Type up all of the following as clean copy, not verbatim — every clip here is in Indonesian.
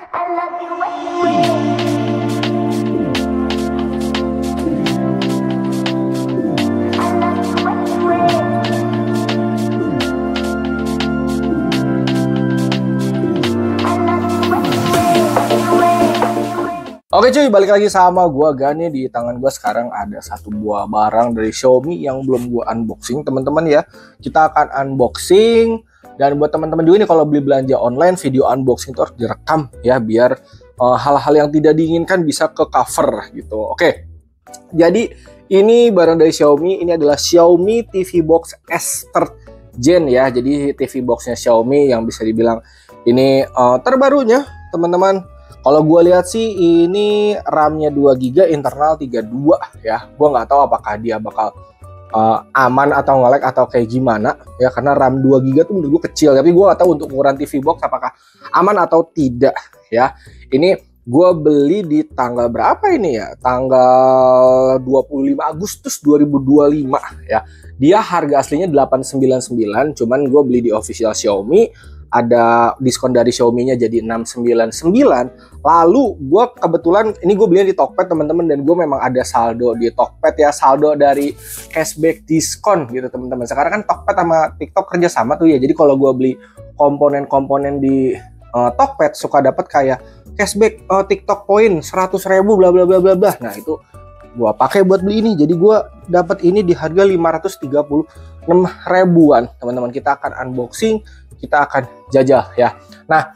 Oke cuy, balik lagi sama gua Gani. Di tangan gua sekarang ada satu buah barang dari Xiaomi yang belum gua unboxing, teman-teman ya. Kita akan unboxing, dan buat teman-teman juga nih kalau beli belanja online, video unboxing itu harus direkam ya, biar hal-hal yang tidak diinginkan bisa ke cover gitu. Oke. Jadi ini barang dari Xiaomi, ini adalah Xiaomi TV Box S Third Gen ya. Jadi TV boxnya Xiaomi yang bisa dibilang ini terbarunya, teman-teman. Kalau gue lihat sih ini RAM-nya 2 GB, internal 32 ya. Gue nggak tahu apakah dia bakal aman atau nge-lag atau kayak gimana ya, karena RAM 2 GB tuh menurut gue kecil. Tapi gue nggak tahu untuk ukuran TV box apakah aman atau tidak ya. Ini gue beli di tanggal berapa ini ya? Tanggal 25 Agustus 2025 ya. Dia harga aslinya 899, cuman gue beli di official Xiaomi. Ada diskon dari Xiaomi-nya jadi 699. Lalu gue kebetulan ini gue beli di Tokped, teman-teman, dan gue memang ada saldo di Tokped ya, saldo dari cashback diskon gitu, teman-teman. Sekarang kan Tokped sama TikTok kerja sama tuh ya. Jadi kalau gue beli komponen-komponen di Tokped suka dapat kayak cashback TikTok poin 100.000 bla bla bla bla bla. Nah, itu gue pakai buat beli ini. Jadi gue dapat ini di harga 536 ribuan, teman-teman. Kita akan unboxing, kita akan jajal ya. Nah,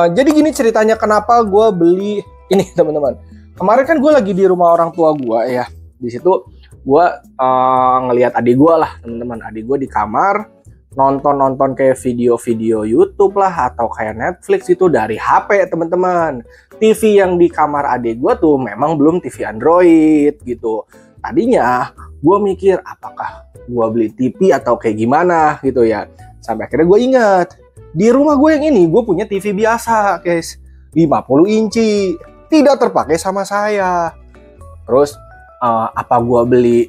jadi gini ceritanya kenapa gue beli ini, teman-teman. Kemarin kan gue lagi di rumah orang tua gue ya. Di situ gue ngelihat adik gue lah, teman-teman. Adik gue di kamar nonton kayak video-video YouTube lah atau kayak Netflix itu dari HP, teman-teman. TV yang di kamar adik gue tuh memang belum TV Android gitu. Tadinya gue mikir apakah gue beli TV atau kayak gimana gitu ya. Sampai akhirnya gue ingat, di rumah gue yang ini gue punya TV biasa guys, 50 inci, tidak terpakai sama saya. Terus apa gue beli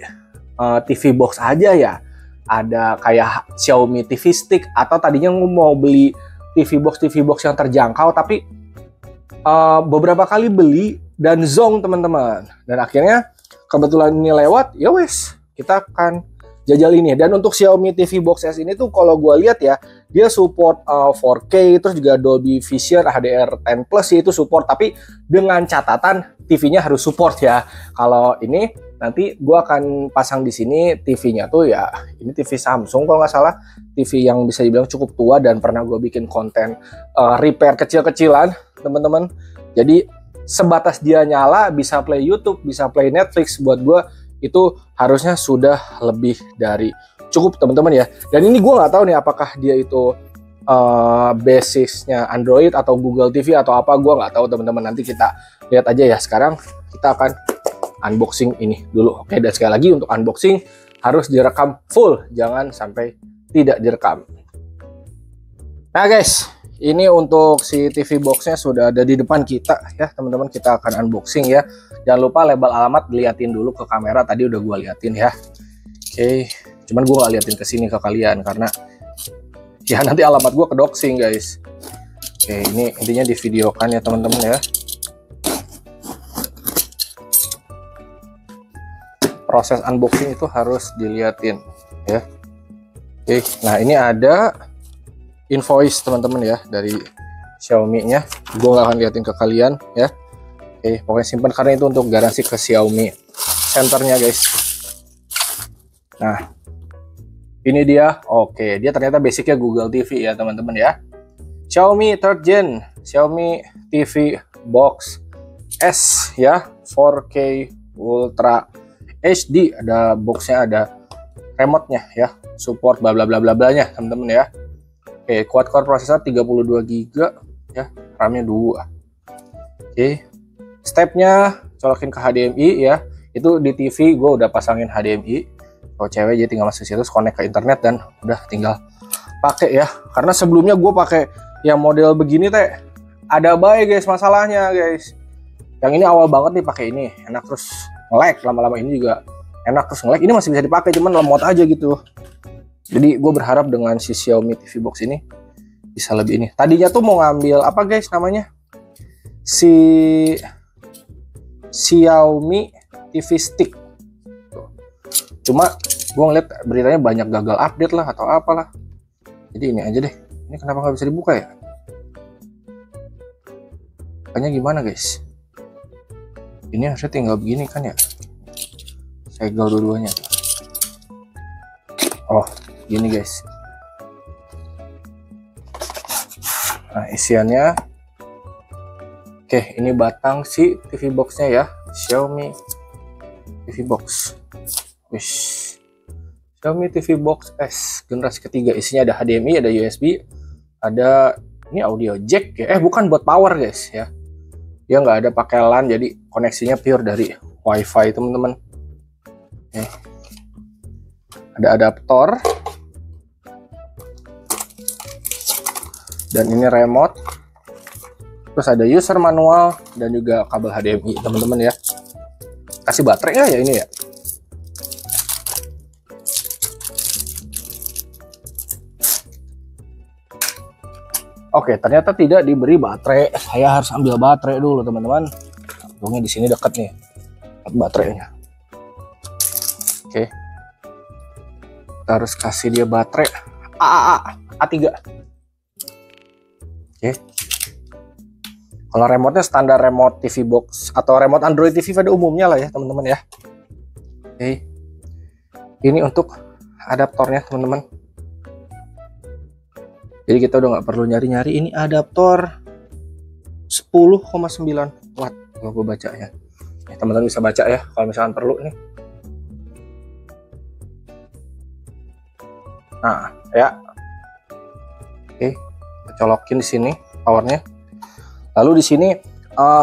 TV box aja ya? Ada kayak Xiaomi TV Stick, atau tadinya gue mau beli TV box yang terjangkau, tapi beberapa kali beli dan zonk, teman-teman. Dan akhirnya kebetulan ini lewat, ya wes kita akan jajal ini. Dan untuk Xiaomi TV Box S ini tuh kalau gue lihat ya, dia support 4K, terus juga Dolby Vision HDR10 Plus itu support, tapi dengan catatan TV-nya harus support ya. Kalau ini nanti gue akan pasang di sini TV-nya tuh ya, ini TV Samsung kalau nggak salah, TV yang bisa dibilang cukup tua dan pernah gue bikin konten repair kecil-kecilan, teman-teman. Jadi sebatas dia nyala bisa play YouTube, bisa play Netflix, buat gue itu harusnya sudah lebih dari cukup, teman-teman ya. Dan ini gue nggak tahu nih apakah dia itu basisnya Android atau Google TV atau apa, gue nggak tahu, teman-teman. Nanti kita lihat aja ya. Sekarang kita akan unboxing ini dulu. Oke, dan sekali lagi untuk unboxing harus direkam full, jangan sampai tidak direkam. Nah guys, ini untuk si TV boxnya sudah ada di depan kita ya, teman-teman. Kita akan unboxing ya. Jangan lupa label alamat diliatin dulu ke kamera, tadi udah gue liatin ya. Oke, cuman gue gak liatin ke sini ke kalian karena ya nanti alamat gue kedoxing guys. Oke, ini intinya di videokan ya, teman-teman ya. Proses unboxing itu harus diliatin ya. Oke, nah ini ada invoice, teman-teman ya, dari Xiaomi-nya. Gue gak akan liatin ke kalian ya. Oke, pokoknya simpan karena itu untuk garansi ke Xiaomi centernya guys. Nah, ini dia. Oke, dia ternyata basicnya Google TV ya, teman-teman ya. Xiaomi Third Gen, Xiaomi TV Box S ya, 4K Ultra HD. Ada boxnya, ada remote-nya ya, support bla bla bla bla blanya, teman-teman ya. Oke, quad-core prosesor 32 GB ya, RAM-nya 2. Oke, stepnya colokin ke HDMI ya. Itu di TV gue udah pasangin HDMI. Kalau cewek jadi tinggal masuk situ, connect ke internet dan udah tinggal pakai ya. Karena sebelumnya gue pakai yang model begini teh ada baik guys masalahnya guys. Yang ini awal banget nih pakai ini, enak, terus nge-lag, lama-lama ini juga enak terus nge-lag. Ini masih bisa dipakai, cuman lemot aja gitu. Jadi gue berharap dengan si Xiaomi TV Box ini bisa lebih ini. Tadinya tuh mau ngambil apa guys namanya, si Xiaomi TV Stick. Cuma gue ngeliat beritanya banyak gagal update lah atau apalah. Jadi ini aja deh. Ini kenapa nggak bisa dibuka ya? Kayaknya gimana guys? Ini harusnya tinggal begini kan ya? Segel dua-duanya. Oh, gini guys. Nah, isiannya. Oke, ini batang si TV box-nya ya. Xiaomi TV box. Wish. Xiaomi TV box S generasi ketiga. Isinya ada HDMI, ada USB, ada ini audio jack ya. Bukan buat power guys ya. Dia nggak ada pakai LAN, jadi koneksinya pure dari WiFi teman-teman. Ada adaptor. Dan ini remote. Terus ada user manual dan juga kabel HDMI teman-teman ya. Kasih baterai nggak ya ini ya? Oke, ternyata tidak diberi baterai. Saya harus ambil baterai dulu teman-teman. Untungnya di sini dekat nih baterainya. Oke, kita harus kasih dia baterai A3. Oke. Kalau remote-nya standar remote TV box atau remote Android TV pada umumnya lah ya teman-teman ya. Oke. Ini untuk adaptornya teman-teman. Jadi kita udah nggak perlu nyari-nyari. Ini adaptor 10,9 watt kalau gue baca ya. Teman-teman bisa baca ya kalau misalkan perlu nih. Nah ya. Oke, kita colokin di sini powernya. Lalu di sini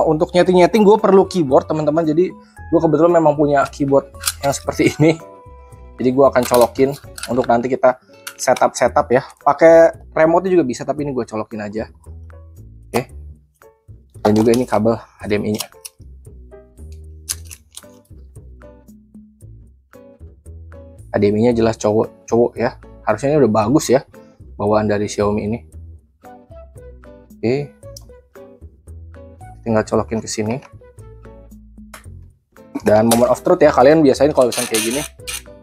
untuk nyeting-nyeting gue perlu keyboard teman-teman. Jadi gue kebetulan memang punya keyboard yang seperti ini. Jadi gue akan colokin untuk nanti kita setup ya. Pakai remote juga bisa, tapi ini gue colokin aja. Oke. Dan juga ini kabel HDMI-nya. HDMI-nya jelas cowok ya. Harusnya ini udah bagus ya bawaan dari Xiaomi ini. Oke. Tinggal colokin ke sini. Dan moment of truth ya, kalian biasain kalau misalnya kayak gini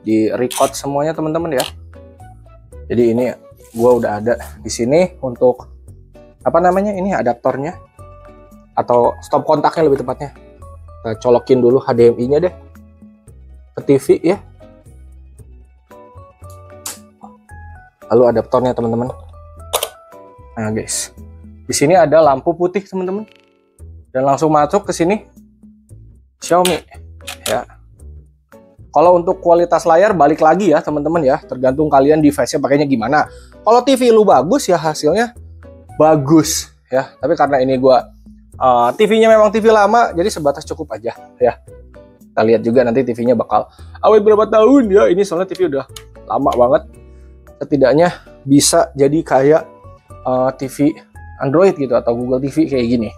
di record semuanya teman-teman ya. Jadi ini gua udah ada di sini untuk apa namanya, ini adaptornya atau stop kontaknya lebih tepatnya. Kita colokin dulu HDMI-nya deh ke TV ya. Lalu adaptornya teman-teman. Nah guys, di sini ada lampu putih teman-teman. Dan langsung masuk ke sini Xiaomi ya. Kalau untuk kualitas layar balik lagi ya teman-teman ya, tergantung kalian device-nya pakainya gimana. Kalau TV lu bagus ya hasilnya bagus ya. Tapi karena ini gua TV-nya memang TV lama, jadi sebatas cukup aja ya. Kita lihat juga nanti TV-nya bakal awet berapa tahun ya. Ini soalnya TV udah lama banget. Setidaknya bisa jadi kayak TV Android gitu atau Google TV kayak gini.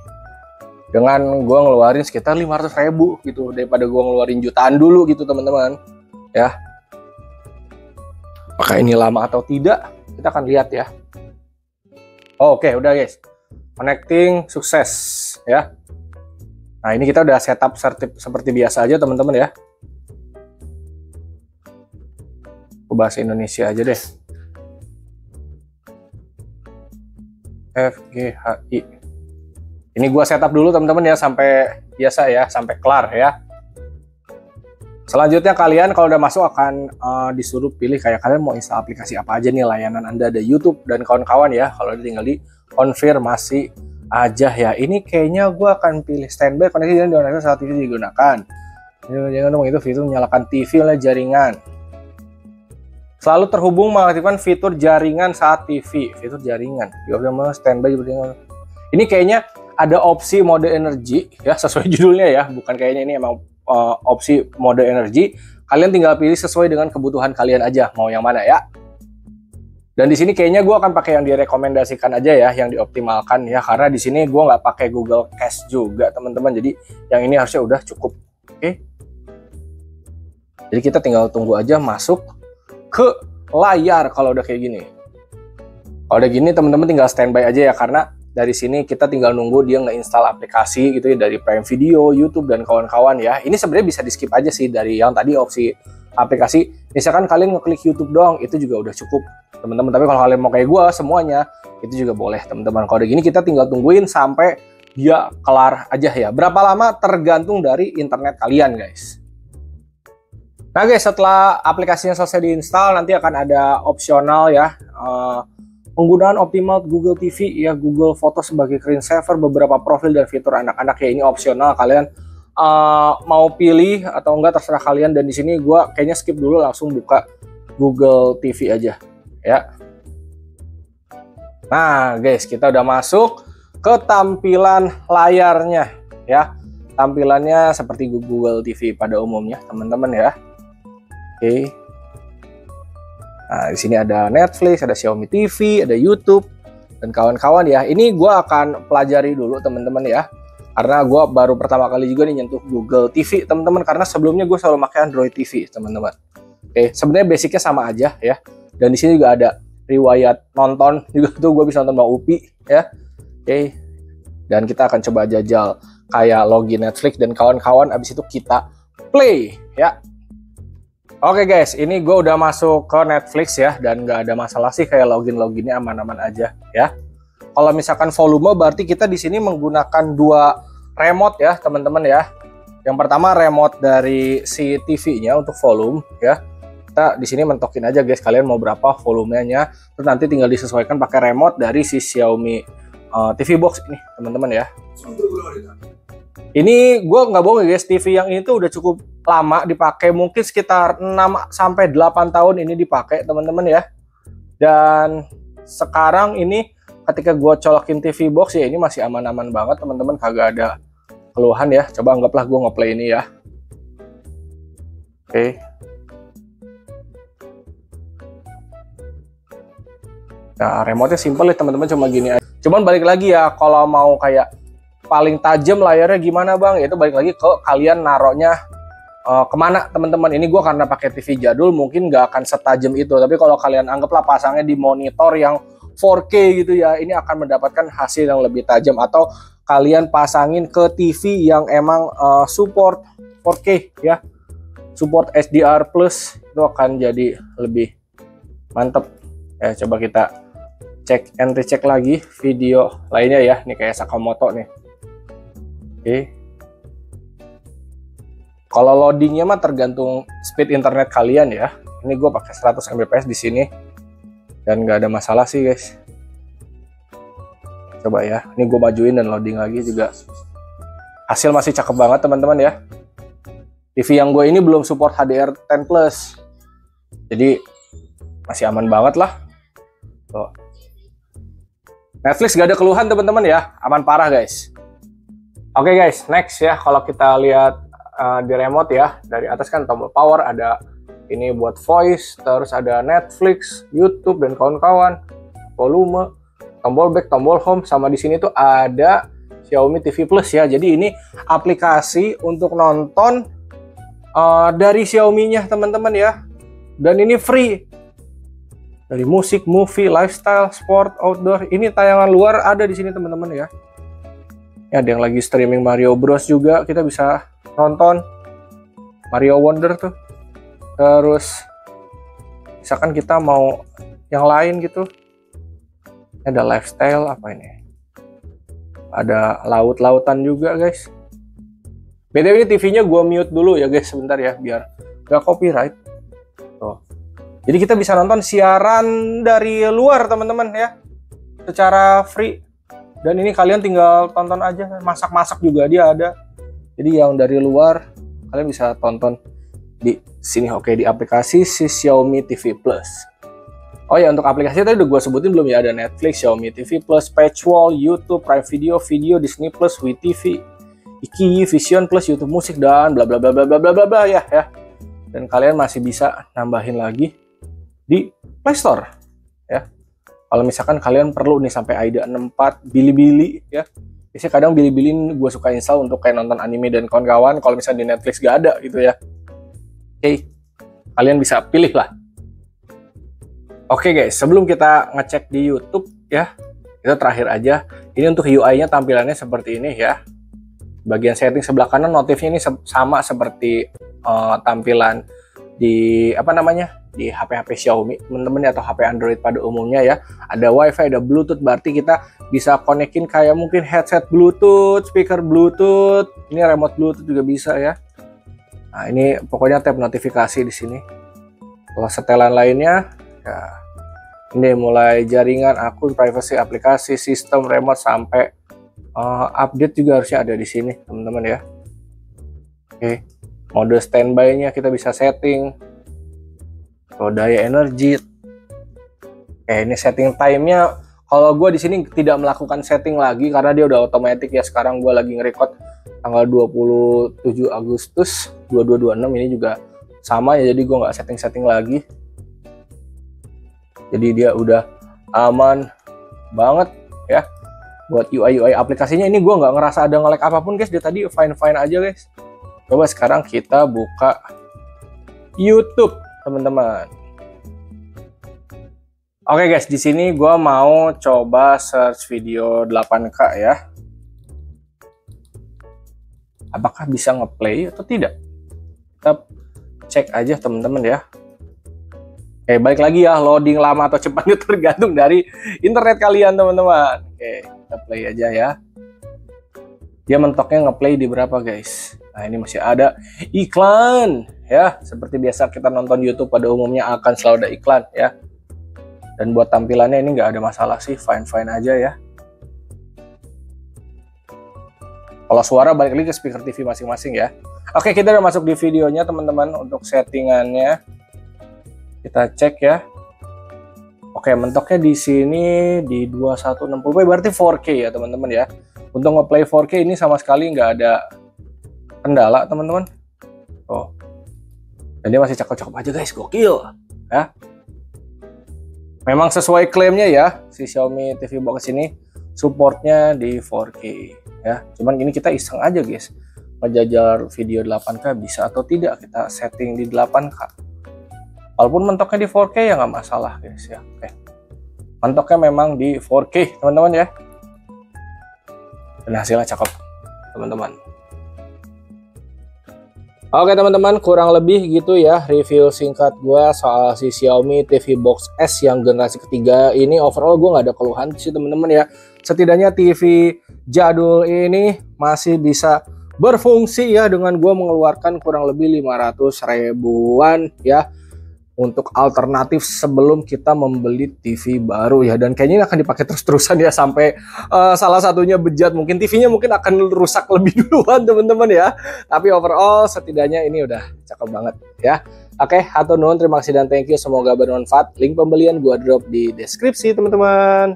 Dengan gue ngeluarin sekitar 500.000 gitu daripada gue ngeluarin jutaan dulu gitu teman-teman ya. Apakah ini lama atau tidak kita akan lihat ya. Oke, udah guys, connecting sukses ya. Nah ini kita udah setup seperti biasa aja teman-teman ya. Aku bahasa Indonesia aja deh. FGHI. Ini gua setup dulu teman-teman ya sampai biasa ya, sampai kelar ya. Selanjutnya kalian kalau udah masuk akan disuruh pilih kayak kalian mau install aplikasi apa aja nih, layanan Anda ada YouTube dan kawan-kawan ya. Kalau tinggal di konfirmasi aja ya. Ini kayaknya gua akan pilih standby koneksi dan digunakan saat TV digunakan. Jangan dong, itu fitur menyalakan TV oleh jaringan. Selalu terhubung mengaktifkan fitur jaringan saat TV. Fitur jaringan. Standby. Ini kayaknya ada opsi mode energi ya, sesuai judulnya ya, bukan kayaknya ini emang opsi mode energi. Kalian tinggal pilih sesuai dengan kebutuhan kalian aja mau yang mana ya. Dan di sini kayaknya gue akan pakai yang direkomendasikan aja ya, yang dioptimalkan ya, karena di sini gue nggak pakai Google Cache juga teman-teman. Jadi yang ini harusnya udah cukup. Oke. Jadi kita tinggal tunggu aja masuk ke layar kalau udah kayak gini. Kalau udah gini teman-teman tinggal standby aja ya, karena Dari sini kita tinggal nunggu dia nge-install aplikasi gitu ya, dari Prime Video, YouTube, dan kawan-kawan ya. Ini sebenarnya bisa di-skip aja sih dari yang tadi opsi aplikasi. Misalkan kalian ngeklik YouTube doang, itu juga udah cukup teman-teman. Tapi kalau kalian mau kayak gue semuanya, itu juga boleh teman-teman. Kalau udah gini kita tinggal tungguin sampai dia kelar aja ya. Berapa lama tergantung dari internet kalian guys. Nah guys, setelah aplikasinya selesai diinstal, nanti akan ada opsional ya. Penggunaan optimal Google TV ya, Google Foto sebagai screensaver, beberapa profil dan fitur anak-anak ya, ini opsional, kalian mau pilih atau enggak terserah kalian. Dan di sini gue kayaknya skip dulu, langsung buka Google TV aja ya. Nah guys, kita udah masuk ke tampilan layarnya ya. Tampilannya seperti Google TV pada umumnya teman-teman ya. Oke. Nah, di sini ada Netflix, ada Xiaomi TV, ada YouTube, dan kawan-kawan ya. Ini gue akan pelajari dulu teman-teman ya. Karena gue baru pertama kali juga nih nyentuh Google TV teman-teman. Karena sebelumnya gue selalu pakai Android TV teman-teman. Oke, sebenarnya basicnya sama aja ya. Dan di sini juga ada riwayat nonton juga tuh, gue bisa nonton Bang Upi ya. Oke. Dan kita akan coba jajal kayak login Netflix dan kawan-kawan. Abis itu kita play ya. Oke guys, ini gue udah masuk ke Netflix ya, dan nggak ada masalah sih, kayak loginnya aman-aman aja ya. Kalau misalkan volume, berarti kita di sini menggunakan dua remote ya teman-teman ya. Yang pertama remote dari si TV-nya untuk volume ya. Kita di sini mentokin aja guys, kalian mau berapa volumenya, terus nanti tinggal disesuaikan pakai remote dari si Xiaomi TV Box ini teman-teman ya. Ini gue nggak bohong guys, TV yang ini tuh udah cukup lama dipakai, mungkin sekitar 6-8 tahun ini dipakai teman-teman ya. Dan sekarang ini ketika gue colokin TV Box ya, ini masih aman-aman banget teman-teman, kagak ada keluhan ya. Coba anggaplah gue ngeplay ini ya. Oke. Nah remote-nya simple ya teman-teman, cuma gini aja. Cuman balik lagi ya, kalau mau kayak paling tajam layarnya gimana bang, itu balik lagi ke kalian naruhnya kemana teman-teman. Ini gue karena pakai TV jadul mungkin nggak akan setajam itu, tapi kalau kalian anggaplah pasangnya di monitor yang 4K gitu ya, ini akan mendapatkan hasil yang lebih tajam. Atau kalian pasangin ke TV yang emang support 4K ya, support HDR plus, itu akan jadi lebih mantep ya. Coba kita cek and recheck lagi video lainnya ya, nih kayak Sakamoto nih. Oke. Kalau loadingnya mah tergantung speed internet kalian ya. Ini gue pakai 100 Mbps di sini dan nggak ada masalah sih guys. Coba ya, ini gue majuin dan loading lagi juga. Hasil masih cakep banget teman-teman ya. TV yang gue ini belum support HDR10+, jadi masih aman banget lah. Tuh. Netflix gak ada keluhan teman-teman ya, aman parah guys. Oke guys, next ya, kalau kita lihat di remote ya, dari atas kan tombol power, ada ini buat voice, terus ada Netflix, YouTube, dan kawan-kawan, volume, tombol back, tombol home, sama di sini tuh ada Xiaomi TV Plus ya. Jadi ini aplikasi untuk nonton dari Xiaomi-nya teman-teman ya, dan ini free. Dari musik, movie, lifestyle, sport, outdoor, ini tayangan luar ada di sini teman-teman ya. Ada yang lagi streaming Mario Bros juga, kita bisa nonton Mario Wonder tuh. Terus misalkan kita mau yang lain gitu, ada lifestyle, apa ini, ada laut-lautan juga guys. BTW ini TV-nya gue mute dulu ya guys, sebentar ya, biar gak copyright. Tuh. Jadi kita bisa nonton siaran dari luar teman-teman ya, secara free. Dan ini kalian tinggal tonton aja, masak-masak juga dia ada. Jadi yang dari luar kalian bisa tonton di sini. Oke, di aplikasi si Xiaomi TV Plus. Oh ya, untuk aplikasi tadi udah gue sebutin belum ya, ada Netflix, Xiaomi TV Plus, Patchwall, YouTube, Prime Video, Disney Plus, WeTV, Iki, Vision Plus, YouTube Musik, dan bla bla bla bla bla bla bla ya. Dan kalian masih bisa nambahin lagi di Play Store ya. Kalau misalkan kalian perlu nih sampai AIDA 64, Bilibili ya. Biasanya kadang Bilibili gue suka install untuk kayak nonton anime dan kawan-kawan. Kalau misalnya di Netflix gak ada gitu ya. Oke, kalian bisa pilih lah. Oke guys, sebelum kita ngecek di YouTube ya, Itu terakhir aja. Ini untuk UI-nya tampilannya seperti ini ya. Bagian setting sebelah kanan notifnya ini sama seperti tampilan di di HP-HP Xiaomi teman-teman atau HP Android pada umumnya ya. Ada WiFi, ada Bluetooth, berarti kita bisa konekin kayak mungkin headset Bluetooth, speaker Bluetooth, ini remote Bluetooth juga bisa ya. Nah ini pokoknya tab notifikasi di sini. Kalau setelan lainnya ya, ini mulai jaringan, akun, privacy, aplikasi, sistem, remote sampai update juga harusnya ada di sini teman-teman ya. Oke, mode standby-nya kita bisa setting. Kalau daya energi, ini setting time-nya. Kalau gue di sini tidak melakukan setting lagi karena dia udah otomatis ya. Sekarang gue lagi nge-record tanggal 27 Agustus 2226, ini juga sama ya, jadi gue nggak setting-setting lagi. Jadi dia udah aman banget ya. Buat UI aplikasinya ini gue nggak ngerasa ada nge-lag apapun guys, dia tadi fine-fine aja guys. Coba sekarang kita buka YouTube teman-teman. Oke guys, di sini gue mau coba search video 8K ya. Apakah bisa ngeplay atau tidak? Kita cek aja teman-teman ya. Balik lagi ya, loading lama atau cepat itu tergantung dari internet kalian teman-teman. Oke, kita play aja ya. Dia mentoknya ngeplay di berapa guys? Nah ini masih ada iklan ya. Seperti biasa kita nonton YouTube pada umumnya akan selalu ada iklan ya. Dan buat tampilannya ini nggak ada masalah sih, fine-fine aja ya. Kalau suara balik lagi ke speaker TV masing-masing ya. Oke, kita udah masuk di videonya teman-teman. Untuk settingannya kita cek ya. Oke, mentoknya di sini di 2160p, berarti 4K ya teman-teman ya. Untuk ngeplay 4K ini sama sekali nggak ada kendala teman-teman. Oh, dan dia masih cakep-cakep aja guys, gokil ya. Memang sesuai klaimnya ya, si Xiaomi TV Box ini supportnya di 4K ya. Cuman ini kita iseng aja guys, ngejajar video 8K bisa atau tidak, kita setting di 8K. Walaupun mentoknya di 4K ya nggak masalah guys ya. Oke, mentoknya memang di 4K teman-teman ya. Dan hasilnya cakep teman-teman. Oke teman-teman, kurang lebih gitu ya review singkat gue soal si Xiaomi TV Box S yang generasi ketiga ini. Overall gue nggak ada keluhan sih teman-teman ya. Setidaknya TV jadul ini masih bisa berfungsi ya, dengan gue mengeluarkan kurang lebih 500 ribuan ya untuk alternatif sebelum kita membeli TV baru ya. Dan kayaknya ini akan dipakai terus-terusan ya sampai salah satunya bejat, mungkin TV-nya mungkin akan rusak lebih duluan teman-teman ya. Tapi overall setidaknya ini udah cakep banget ya. Oke, hatur nuhun, terima kasih dan thank you, semoga bermanfaat. Link pembelian gua drop di deskripsi teman-teman.